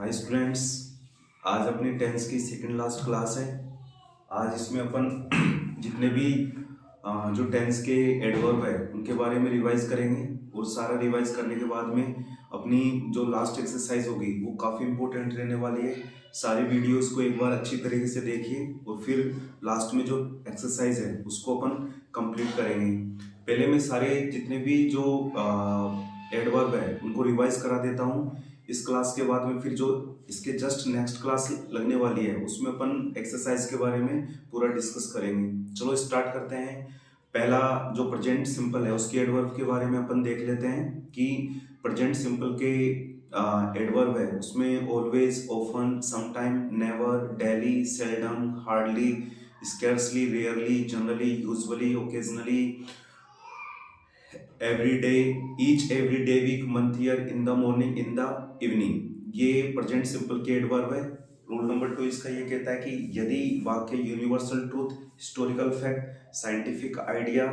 Hi students. आज अपनी tenth की सेकंड लास्ट क्लास है। आज इसमें अपन जितने भी जो टेंस के एडवर्ब है उनके बारे में रिवाइज करेंगे और सारा रिवाइज करने के बाद में अपनी जो लास्ट एक्सरसाइज होगी वो काफ़ी इंपॉर्टेंट रहने वाली है। सारी वीडियोस को एक बार अच्छी तरीके से देखिए और फिर लास्ट में जो एक्सरसाइज है उसको अपन कंप्लीट करेंगे। पहले मैं सारे जितने भी जो एडवर्ब है उनको रिवाइज करा देता हूँ। इस क्लास के बाद में फिर जो इसके जस्ट नेक्स्ट क्लास लगने वाली है उसमें अपन एक्सरसाइज के बारे में पूरा डिस्कस करेंगे। चलो स्टार्ट करते हैं। पहला जो प्रेजेंट सिंपल है उसके एडवर्ब के बारे में अपन देख लेते हैं कि प्रेजेंट सिंपल के एडवर्ब है उसमें always, often, sometime, never, daily, seldom, hardly, scarcely, rarely, generally, usually, occasionally, every day, each every day, week, month, year, in the morning, in the evening. ये प्रेजेंट सिंपल के adverb है। Rule number 2 इसका ये कहता है कि यदि वाक्य universal truth, historical fact, scientific idea,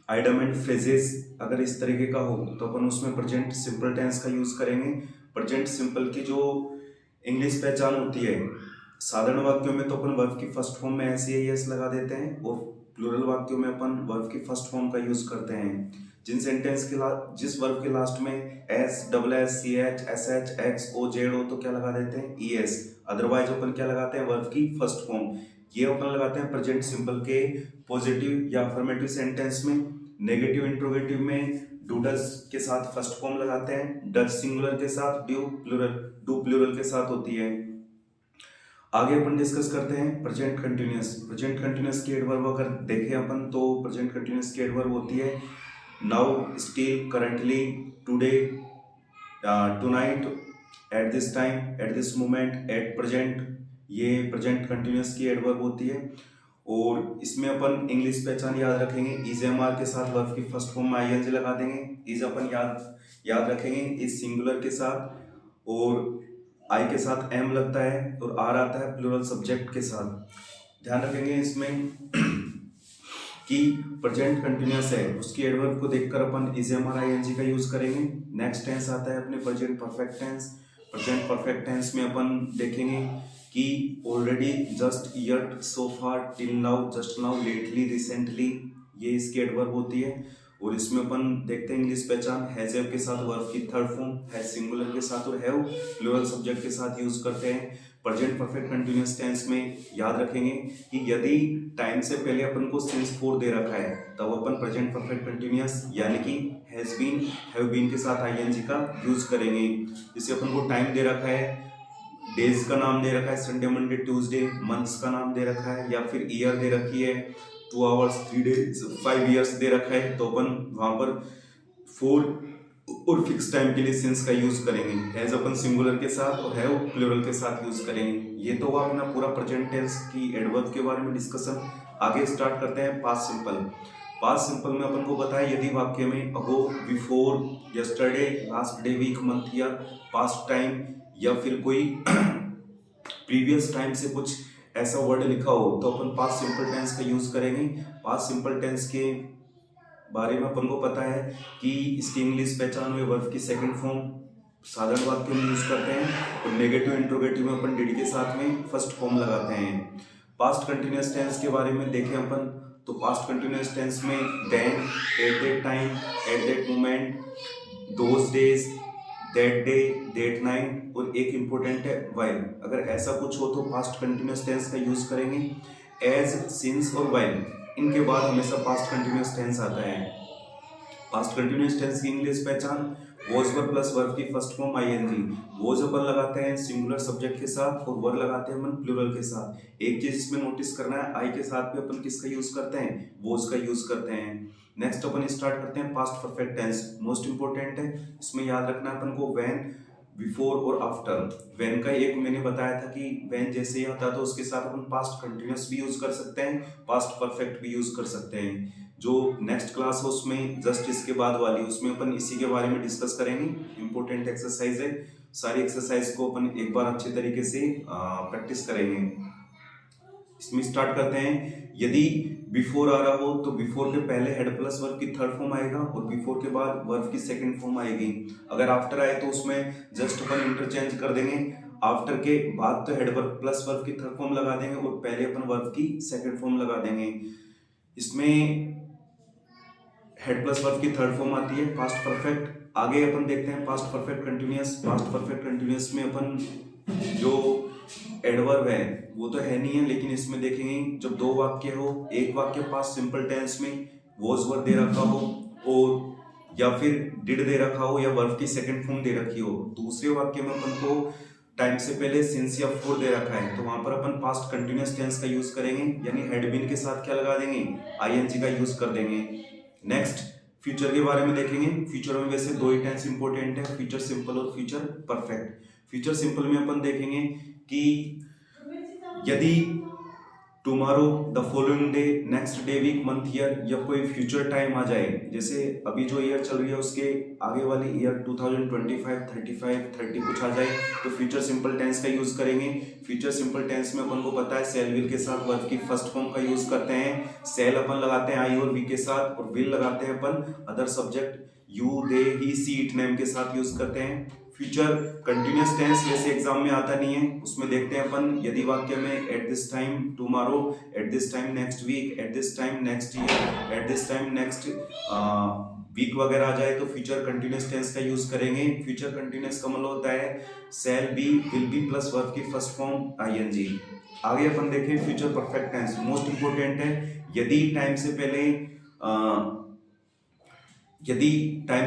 idiom and phrases अगर इस तरीके का हो तो अपन उसमें प्रेजेंट सिंपल टेंस का यूज करेंगे। प्रेजेंट सिंपल की जो इंग्लिश पहचान होती है, साधारण वाक्यों में तो अपन वर्ब की फर्स्ट फॉर्म में एस या एस लगा देते हैं और प्लूरल वाक्यों में अपन वर्ब की फर्स्ट फॉर्म का यूज करते हैं। जिन सेंटेंस के जिस वर्ब के लास्ट में S, double S, C H, S H, X, O, Z हो तो क्या लगा देते हैं ई एस। अदरवाइज अपन क्या लगाते हैं वर्ब की फर्स्ट फॉर्म। ये अपन लगाते हैं प्रेजेंट सिंपल के पॉजिटिव या अफर्मेटिव सेंटेंस में। नेगेटिव इंट्रोगेटिव में डू डज के साथ फर्स्ट फॉर्म लगाते हैं, डज सिंगुलर के साथ, डू प्लूरल के साथ होती है। आगे अपन डिस्कस करते हैं प्रेजेंट कंटिन्यूअस। प्रेजेंट कंटिन्यूअस की एडवर्ब अगर देखें अपन तो प्रेजेंट कंटिन्यूअस की एडवर्ब होती है now, still, currently, today, tonight, eight this time, at this moment, at present. ये प्रेजेंट कंटिन्यूअस की एडवर्ब होती है। और इसमें अपन इंग्लिश पहचान याद रखेंगे, इज एम आर के साथ वर्ब की फर्स्ट फॉर्म में आईएनजी लगा देंगे। इज अपन याद रखेंगे इज सिंगुलर के साथ और आई के साथ एम लगता है और आर आता है प्लूरल सब्जेक्ट के साथ। ध्यान रखेंगे इसमें कि प्रेजेंट कंटिन्यूअस है उसकी एडवर्ब को देखकर अपन is am are I N G का यूज करेंगे। नेक्स्ट टेंस आता है अपने present perfect tense. Present perfect tense में अपन देखेंगे कि already, just, yet, so far, till now, just now, lately, recently, ये इसकी एडवर्ब होती है। और इसमें अपन देखते हैं इंग्लिश पहचान, हैज हैव के साथ वर्ब की थर्ड फॉर्म, हैज सिंगुलर के साथ और हैव प्लूरल सब्जेक्ट के साथ यूज करते हैं। प्रेजेंट परफेक्ट कंटिन्यूअस टेंस में याद रखेंगे कि यदि टाइम से पहले अपन को सिंस फोर दे रखा है तब अपन प्रेजेंट परफेक्ट कंटिन्यूअस यानी कि हैज बीन, हैव बीन के साथ आईएनजी का यूज करेंगे। जैसे अपन को टाइम दे रखा है, डेज का नाम दे रखा है संडे, मंडे, ट्यूसडे, मंथ्स का नाम दे रखा है या फिर ईयर दे रखी है 2 आवर्स, 3 डेज, 5 ईयर्स दे रखा है तो अपन वहां पर 4 और फिक्स टाइम के लिए सिंस का यूज करेंगे। हैज अपन सिंगुलर के साथ और हैव प्लूरल के साथ यूज करेंगे। ये तो हुआ अपना पूरा प्रेजेंट टेंस की एडवर्ब के बारे में डिस्कशन। आगे स्टार्ट करते हैं पास्ट सिंपल। पास्ट सिंपल में अपन को बताया यदि वाक्य में ago, before, yesterday, last day, week, month, year, past time या फिर कोई प्रीवियस टाइम से कुछ ऐसा वर्ड लिखा हो तो अपन पास्ट सिंपल टेंस का यूज करेंगे। पास्ट सिंपल टेंस के बारे में अपन को पता है कि इसकी इंग्लिश पहचान में वर्ब की सेकंड फॉर्म साधारण वाक्यों में यूज करते हैं और नेगेटिव इंट्रोगेटिव में अपन डिड के साथ में फर्स्ट फॉर्म लगाते हैं। पास्ट कंटिन्यूअस टेंस के बारे में देखें अपन तो पास्ट कंटिन्यूअस टेंस में then, at that time, at that moment, those days, that day, that night और एक इंपॉर्टेंट है वाइल। अगर ऐसा कुछ हो तो पास्ट कंटिन्यूअस टेंस का यूज करेंगे। एज, सिंस और वाइल इनके बाद हमेशा पास्ट कंटिन्यूअस टेंस आता है। पास्ट कंटिन्यूअस टेंस की इंग्लिश पहचान वॉज वर प्लस वर्ब की फर्स्ट फॉर्म आईएनजी। वॉज अपन लगाते हैं सिंगुलर सब्जेक्ट के साथ और वर लगाते हैं अपन प्लूरल के साथ। एक चीज इसमें नोटिस करना है, आई के साथ भी अपन किसका यूज करते हैं, वॉज का यूज करते हैं। नेक्स्ट अपन स्टार्ट करते हैं past perfect tense. Most important है, इसमें याद रखना है अपन को व्हेन, बिफोर और आफ्टर। व्हेन का एक मैंने बताया था कि व्हेन जैसे ही आता है तो उसके साथ अपन पास्ट कंटिन्यूअस भी यूज कर सकते हैं, पास्ट परफेक्ट भी यूज कर सकते हैं। जो नेक्स्ट क्लास है उसमें जस्ट इसके बाद वाली उसमें अपन इसी के बारे में डिस्कस करेंगे। इंपॉर्टेंट एक्सरसाइज है, सारी एक्सरसाइज को अपन एक बार अच्छे तरीके से प्रैक्टिस करेंगे। इसमें स्टार्ट करते हैं। यदि बिफोर आ रहा हो तो बिफोर के पहले हेड प्लस वर्ब की थर्ड फॉर्म आएगा और बिफोर के बाद वर्ब की सेकंड फॉर्म आएगी। अगर आफ्टर आए तो उसमें जस्ट अपन इंटरचेंज कर देंगे, आफ्टर के बाद तो हेड वर्ब प्लस वर्ब की थर्ड फॉर्म लगा देंगे और पहले अपन वर्ब की सेकंड फॉर्म लगा देंगे। इसमें हेड प्लस वर्ब की थर्ड फॉर्म आती है पास्ट परफेक्ट। आगे अपन देखते हैं past perfect continuous. Past perfect continuous में अपन जो एडवर्ब है वो तो है नहीं है, लेकिन इसमें देखेंगे जब दो वाक्य हो, एक वाक्य पास्ट सिंपल टेंस में वॉज वर्ब दे रखा हो और या फिर डिड दे रखा हो या वर्ब की सेकंड फॉर्म दे रखी हो, दूसरे वाक्य में अपन को टाइम से पहले सिंस या फोर दे रखा है तो वहां पर अपन पास्ट कंटिन्यूअस टेंस का यूज करेंगे, यानी हैड बीन के साथ क्या लगा देंगे, आईएनजी का यूज कर देंगे। नेक्स्ट फ्यूचर के बारे में देखेंगे। फ्यूचर में वैसे दो ही टेंस इंपॉर्टेंट है, फ्यूचर सिंपल और फ्यूचर परफेक्ट। फ्यूचर सिंपल में अपन देखेंगे कि यदि tomorrow, the following day, next day, week, month, year या कोई फ्यूचर टाइम आ जाए, जैसे अभी जो ईयर चल रही है उसके आगे वाली ईयर 2025, 35, 30 कुछ आ जाए तो फ्यूचर सिंपल टेंस का यूज करेंगे। फ्यूचर सिंपल टेंस में अपन को पता है सेल विल के साथ वर्ब की फर्स्ट फॉर्म का यूज करते हैं। सेल अपन लगाते हैं आई और वी के साथ और विल लगाते हैं अपन other subject you, they, he, she, it, name के साथ यूज करते हैं। फ्यूचर कंटिन्यूअस टेंस वैसे एग्जाम में आता नहीं है, उसमें देखते हैं अपन यदि वाक्य में at this time tomorrow, at this time next week, at this time next year, at this time next week वगैरह आ जाए तो फ्यूचर कंटिन्यूअस टेंस का यूज करेंगे। फ्यूचर कंटिन्यूअस का मतलब होता है shall be, will be plus verb की फर्स्ट फॉर्म आईएनजी। आगे अपन देखें future perfect tense, most important है। यदि टाइम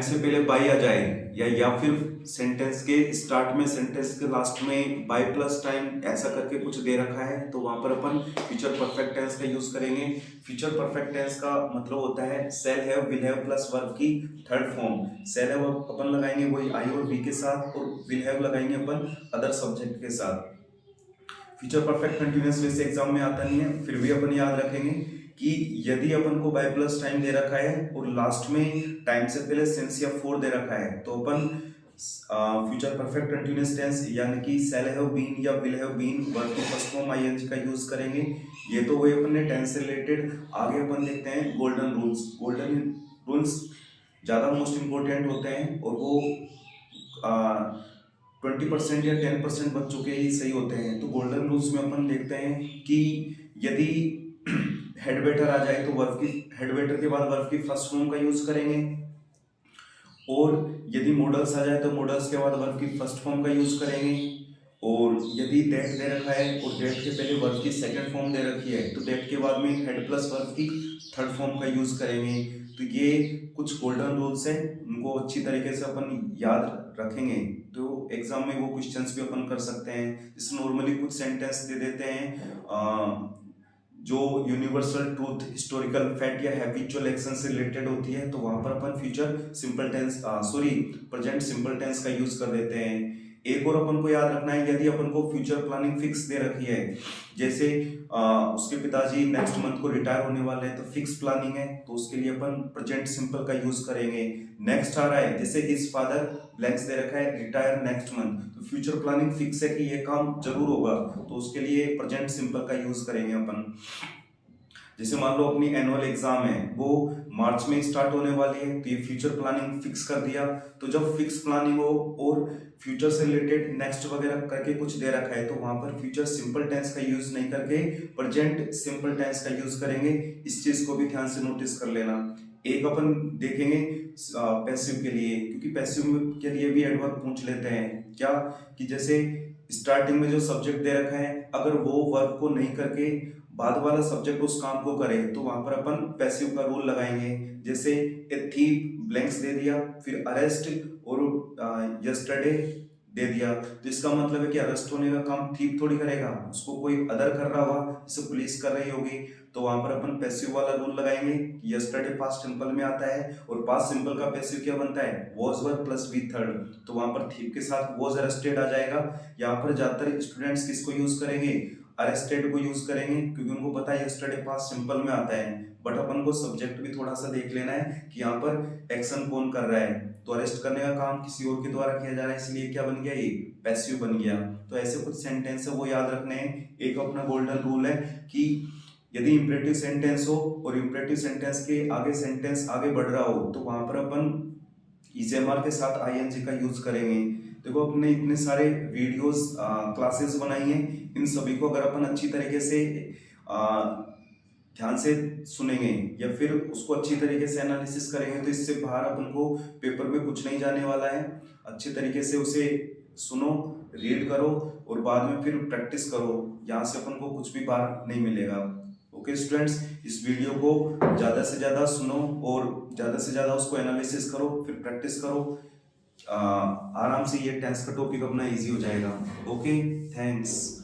से पहले बाई आ जाए या फिर सेंटेंस के स्टार्ट में, सेंटेंस के लास्ट में बाई प्लस टाइम ऐसा करके कुछ दे रखा है तो वहां पर अपन फ्यूचर परफेक्ट टेंस का यूज करेंगे। फ्यूचर परफेक्ट टेंस का मतलब होता है shall have, will have plus verb की थर्ड फॉर्म। शैल हैव अपन लगाएंगे वही आई और वी के साथ और विल हैव लगाएंगे अपन अदर सब्जेक्ट के साथ। फ्यूचर परफेक्ट कंटिन्यूअस वैसे एग्जाम में आता नहीं है, फिर भी अपन याद रखेंगे कि यदि अपन को बाय प्लस टाइम दे रखा है और लास्ट में टाइम से पहले सिंस या फोर दे रखा है तो अपन फ्यूचर परफेक्ट कंटिन्यूअस टेंस यानी कि शैल हैव बीन या विल हैव बीन वर्ब की फर्स्ट फॉर्म आईएनजी का यूज करेंगे। ये तो वही अपन ने टेंस से रिलेटेड। आगे अपन देखते हैं गोल्डन रूल्स। गोल्डन रूल्स ज़्यादा मोस्ट इंपोर्टेंट होते हैं और वो 20% या 10% बच्चों के ही सही होते हैं। तो गोल्डन रूल्स में अपन देखते हैं कि यदि हेड वेटर आ जाए तो वर्ब की हेड वेटर के बाद वर्ब की फर्स्ट फॉर्म का यूज करेंगे और यदि मॉडल्स आ जाए तो मॉडल्स के बाद वर्ब की फर्स्ट फॉर्म का यूज करेंगे और यदि दैट दे रखा है और दैट के पहले वर्ब की सेकंड फॉर्म दे रखी है तो दैट के बाद में हेड प्लस वर्ब की थर्ड फॉर्म का यूज करेंगे। तो ये कुछ गोल्डन रूल्स हैं, उनको अच्छी तरीके से अपन याद रखेंगे तो एग्जाम में वो क्वेश्चंस भी अपन कर सकते हैं। जैसे नॉर्मली कुछ सेंटेंस दे देते हैं जो यूनिवर्सल ट्रूथ, हिस्टोरिकल फैक्ट या हैबिचुअल एक्शन से रिलेटेड होती है तो वहां पर अपन future simple tense present simple tense का यूज कर देते हैं। एक और अपन को याद रखना है यदि अपन को फ्यूचर प्लानिंग फिक्स दे रखी है, जैसे उसके पिताजी नेक्स्ट मंथ को रिटायर होने वाले हैं तो फिक्स प्लानिंग है तो उसके लिए अपन प्रेजेंट सिंपल का यूज करेंगे। नेक्स्ट आ रहा है जैसे हिज फादर ब्लैंक्स दे रखा है रिटायर नेक्स्ट मंथ तो फ्यूचर प्लानिंग फिक्स है कि ये काम जरूर होगा तो उसके लिए प्रेजेंट सिंपल का यूज करेंगे अपन। जैसे मान लो अपनी एनुअल एग्जाम है वो मार्च में स्टार्ट होने वाली है तो ये फ्यूचर प्लानिंग फिक्स कर दिया। तो जब फिक्स प्लानिंग हो और फ्यूचर से रिलेटेड नेक्स्ट वगैरह करके कुछ दे रखा है तो वहां पर फ्यूचर सिंपल टेंस का यूज नहीं करके प्रेजेंट सिंपल टेंस का यूज करेंगे। इस चीज को भी ध्यान से नोटिस कर लेना। एक अपन देखेंगे पैसिव के लिए, क्योंकि पैसिव के लिए भी एडवर्ब पूछ लेते हैं क्या कि जैसे स्टार्टिंग में जो सब्जेक्ट दे रखा है अगर वो वर्ब को नहीं करके बाद वाला सब्जेक्ट उस काम को करे तो वहां पर अपन पैसिव का रूल लगाएंगे। जैसे ए थीफ ब्लैंक्स दे दिया, फिर अरेस्ट और यस्टरडे दे दिया तो इसका मतलब है कि अरेस्ट होने का काम थीफ थोड़ी करेगा, उसको कोई अदर कर रहा होगा, जैसे पुलिस कर रही होगी तो वहां पर अपन पैसिव वाला रूल लगाएंगे कि यस्टरडे पास्ट सिंपल में आता है और पास्ट सिंपल का पैसिव क्या बनता है was were plus V third तो वहां पर थीफ के साथ वॉज अरेस्टेड आ जाएगा। यहाँ पर ज्यादातर स्टूडेंट्स किसको यूज करेंगे, अरेस्टेड को यूज करेंगे क्योंकि उनको पता है यस्टरडे पास्ट सिंपल में आता है। बट अपन को सब्जेक्ट भी थोड़ा सा देख लेना है कि यहाँ पर एक्शन कौन कर रहा है तो अरेस्ट करने का काम किसी और के द्वारा किया जा रहा है इसलिए क्या बन गया ये पैसिव बन गया। तो ऐसे कुछ सेंटेंस है वो याद रखने हैं। एक अपना गोल्डन रूल है कि यदि इम्परेटिव सेंटेंस हो और इम्परेटिव सेंटेंस के आगे सेंटेंस आगे बढ़ रहा हो तो वहां पर अपन ईजेएमआर के साथ आईएनजी का यूज करेंगे। देखो अपने इतने सारे वीडियोस क्लासेस बनाई हैं, इन सभी को अगर अपन अच्छी तरीके से ध्यान से सुनेंगे या फिर उसको अच्छी तरीके से एनालिसिस करेंगे तो इससे बाहर अपन को पेपर में कुछ नहीं जाने वाला है। अच्छे तरीके से उसे सुनो, रीड करो और बाद में फिर प्रैक्टिस करो, यहाँ से अपन को कुछ भी बाहर नहीं मिलेगा। ओके स्टूडेंट्स, इस वीडियो को ज़्यादा से ज़्यादा सुनो और ज़्यादा से ज़्यादा उसको एनालिसिस करो, फिर प्रैक्टिस करो। आराम से ये टेंस का टॉपिक अपना इजी हो जाएगा। Okay, thanks.